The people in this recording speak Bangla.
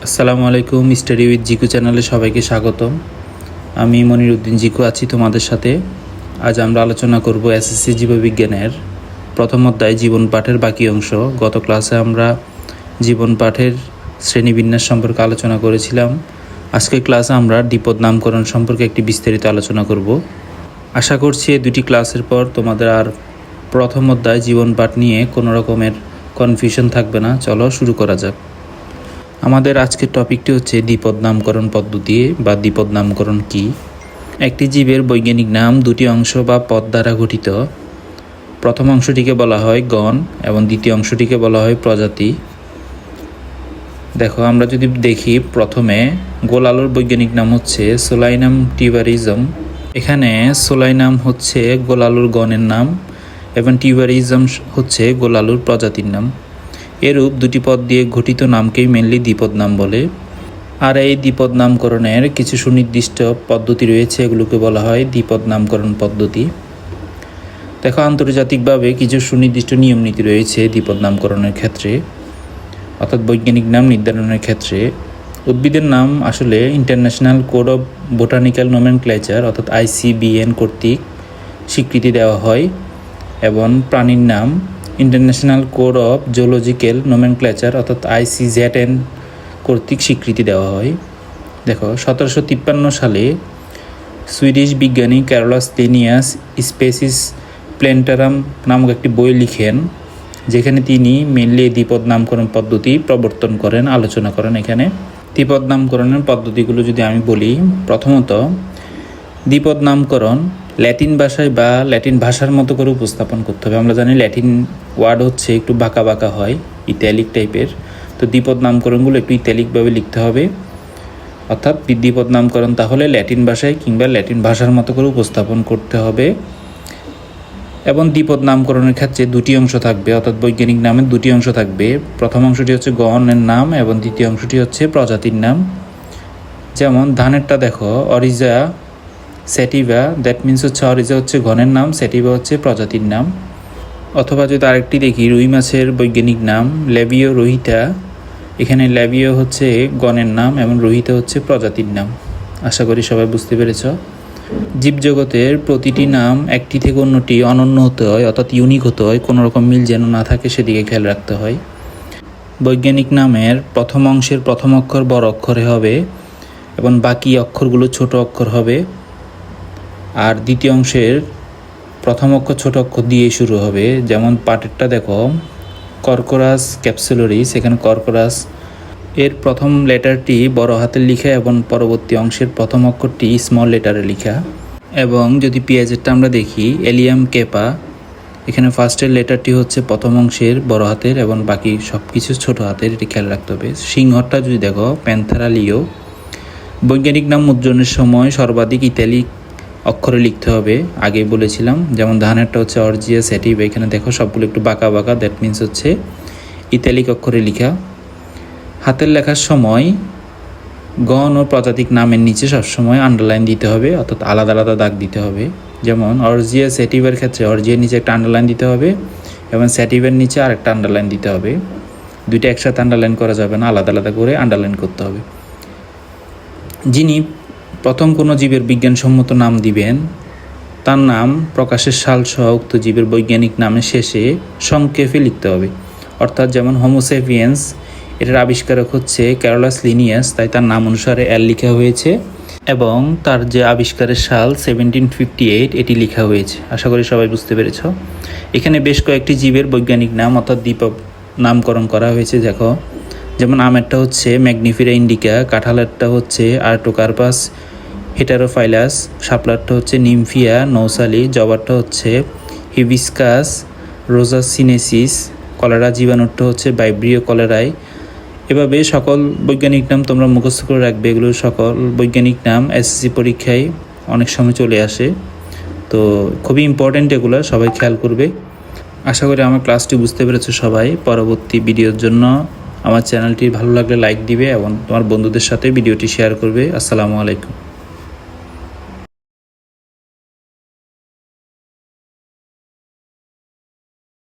আসসালামু আলাইকুম। স্টাডি উইথ জিকু চ্যানেলে সবাইকে স্বাগতম। আমি মনির উদ্দিন জিকু আছি তোমাদের সাথে। আজ আমরা আলোচনা করব এসএসসি জীববিজ্ঞানের প্রথম অধ্যায় জীবন পাঠের বাকি অংশ। গত ক্লাসে আমরা জীবন পাঠের শ্রেণীবিন্যাস সম্পর্কে আলোচনা করেছিলাম। আজকের ক্লাসে আমরা দ্বিপদ নামকরণ সম্পর্কে একটি বিস্তারিত আলোচনা করব। আশা করছি এই দুটি ক্লাসের পর তোমাদের আর প্রথম অধ্যায় জীবন পাঠ নিয়ে কোনো রকমের কনফিউশন থাকবে না। চলো শুরু করা যাক। আমাদের আজকের টপিকটি হচ্ছে দ্বিপদ নামকরণ পদ্ধতি বা দ্বিপদ নামকরণ কি। একটি জীবের বৈজ্ঞানিক নাম দুটি অংশ বা পদ দ্বারা গঠিত। প্রথম অংশটিকে বলা হয় গণ এবং দ্বিতীয় অংশটিকে বলা হয় প্রজাতি। দেখো, আমরা যদি দেখি, প্রথমে গোল আলুর বৈজ্ঞানিক নাম হচ্ছে সোলাইনাম টিউবারিজম। এখানে সোলাইনাম হচ্ছে গোল আলুর গণের নাম এবং টিউবারিজম হচ্ছে গোল আলুর প্রজাতির নাম। এরূপ দুটি পদ দিয়ে গঠিত নামকেই মেনলি দ্বিপদ নাম বলে। আর এই দ্বিপদ নামকরণের কিছু সুনির্দিষ্ট পদ্ধতি রয়েছে, এগুলোকে বলা হয় দ্বিপদ নামকরণ পদ্ধতি। দেখো, আন্তর্জাতিকভাবে কিছু সুনির্দিষ্ট নিয়ম নীতি রয়েছে দ্বিপদ নামকরণের ক্ষেত্রে, অর্থাৎ বৈজ্ঞানিক নাম নির্ধারণের ক্ষেত্রে। উদ্ভিদের নাম আসলে international code of botanical nomenclature অর্থাৎ ICBN কর্তৃক স্বীকৃতি দেওয়া হয়, এবং প্রাণীর নাম international code of zoological nomenclature অর্থাৎ ICZN কর্তৃক স্বীকৃতি দেওয়া হয়। দেখো, 1753 সালে সুইডিশ বিজ্ঞানী ক্যারোলাস লিনিয়াস স্পেসিস প্ল্যান্টারাম নামক একটি বই লিখেন, যেখানে তিনি মেনলি দ্বিপদ নামকরণ পদ্ধতি প্রবর্তন করেন, আলোচনা করেন। এখানে দ্বিপদ নামকরণের পদ্ধতিগুলো যদি আমি বলি, প্রথমত দ্বিপদ নামকরণ ল্যাটিন ভাষায় বা ল্যাটিন ভাষার মতো করে উপস্থাপন করতে হবে। আমরা জানি ল্যাটিন ওয়ার্ড হচ্ছে একটু বাঁকা বাঁকা হয়, ইত্যালিক টাইপের। তো দ্বিপদ নামকরণগুলো একটু ইত্যালিকভাবে লিখতে হবে, অর্থাৎ দ্বিপদ নামকরণ তাহলে ল্যাটিন ভাষায় কিংবা ল্যাটিন ভাষার মতো করে উপস্থাপন করতে হবে। এবং দ্বিপদ নামকরণের ক্ষেত্রে দুটি অংশ থাকবে, অর্থাৎ বৈজ্ঞানিক নামের দুটি অংশ থাকবে। প্রথম অংশটি হচ্ছে গণের নাম এবং দ্বিতীয় অংশটি হচ্ছে প্রজাতির নাম। যেমন ধানেরটা দেখো, অরিজা স্যাটিভা, দ্যাট মিনস হচ্ছে অরিজা হচ্ছে গণের নাম, স্যাটিভা হচ্ছে প্রজাতির নাম। অথবা যদি আরেকটি দেখি, রুই মাছের বৈজ্ঞানিক নাম ল্যাবিও রোহিতা। এখানে ল্যাবিও হচ্ছে গণের নাম এবং রোহিতা হচ্ছে প্রজাতির নাম। আশা করি সবাই বুঝতে পেরেছ। জীবজগতের প্রতিটি নাম একটি থেকে অন্যটি অনন্য হতে হয়, অর্থাৎ ইউনিক হতে হয়, কোনো রকম মিল যেন না থাকে সেদিকে খেয়াল রাখতে হয়। বৈজ্ঞানিক নামের প্রথম অংশের প্রথম অক্ষর বড় অক্ষরে হবে এবং বাকি অক্ষরগুলো ছোট অক্ষর হবে। আর দ্বিতীয় অংশের প্রথম অক্ষর ছোট অক্ষর দিয়ে শুরু হবে। যেমন পাটেরটা দেখো, কর্কোরাস ক্যাপসুলারিস, এখানে কর্কোরাস এর প্রথম লেটারটি বড় হাতের লিখা এবং পরবর্তী অংশের প্রথম অক্ষরটি স্মল লেটারে লিখা। এবং যদি পেঁয়াজেরটা আমরা দেখি, এলিয়াম কেপা, এখানে ফার্স্টের লেটারটি হচ্ছে প্রথম অংশের বড় হাতের এবং বাকি সব কিছু ছোট হাতের, এটি খেয়াল রাখতে হবে। সিংহটা যদি দেখো, প্যান্থারা লিও। বৈজ্ঞানিক নাম মুদ্রণের সময় সর্বাধিক ইতালিক অক্ষরে লিখতে হবে, আগেই বলেছিলাম। যেমন ধানেরটা হচ্ছে অর্জিয়া স্যাটিভা, এখানে দেখো সবগুলো একটু বাঁকা বাঁকা, দ্যাট মিনস হচ্ছে ইতালিক অক্ষরে লিখা। হাতের লেখার সময় গণ ও প্রজাতিক নামের নিচে সবসময় আন্ডারলাইন দিতে হবে, অর্থাৎ আলাদা আলাদা দাগ দিতে হবে। যেমন অর্জিয়া স্যাটিভার ক্ষেত্রে অর্জিয়ার নিচে একটা আন্ডারলাইন দিতে হবে এবং স্যাটিভার নিচে আরেকটা আন্ডারলাইন দিতে হবে। দুইটা একসাথে আন্ডারলাইন করা যাবে না, আলাদা আলাদা করে আন্ডারলাইন করতে হবে। যিনি প্রথম কোনো জীবের বিজ্ঞানসম্মত নাম দিবেন, তার নাম প্রকাশের সাল সহ উক্ত জীবের বৈজ্ঞানিক নামের শেষে সংক্ষেপে লিখতে হবে। অর্থাৎ যেমন হোমোসেপিয়েন্স, এটার আবিষ্কারক হচ্ছে ক্যারোলাস লিনিয়াস, তাই তার নাম অনুসারে এল লেখা হয়েছে এবং তার যে আবিষ্কারের সাল 1758 এটি লেখা হয়েছে। আশা করি সবাই বুঝতে পেরেছ। এখানে বেশ কয়েকটি জীবের বৈজ্ঞানিক নাম অর্থাৎ দ্বিপদ নামকরণ করা হয়েছে। দেখো, যেমন আমেরটা হচ্ছে ম্যাগনিফেরা ইন্ডিকা, কাঁঠালেরটা হচ্ছে আর্টোকার্পাস হেটারোফাইলাস, শাপলারটা হচ্ছে নিমফিয়া নৌসালি, জবারটা হচ্ছে হিবিস্কাস রোজাসিনেসিস, কলেরা জীবাণুটা হচ্ছে ভাইব্রিও কলেরাই। এভাবে সকল বৈজ্ঞানিক নাম তোমরা মুখস্থ করে রাখবে। এগুলো সকল বৈজ্ঞানিক নাম এসএসসি পরীক্ষায় অনেক সময় চলে আসে, তো খুবই ইম্পর্ট্যান্ট, এগুলো সবাই খেয়াল করবে। আশা করি আমার ক্লাসটি বুঝতে পেরেছো সবাই। পরবর্তী ভিডিওর জন্য আমার চ্যানেলটি ভালো লাগলে লাইক দিবে এবং তোমার বন্ধুদের সাথে ভিডিওটি শেয়ার করবে। আসসালামু আলাইকুম।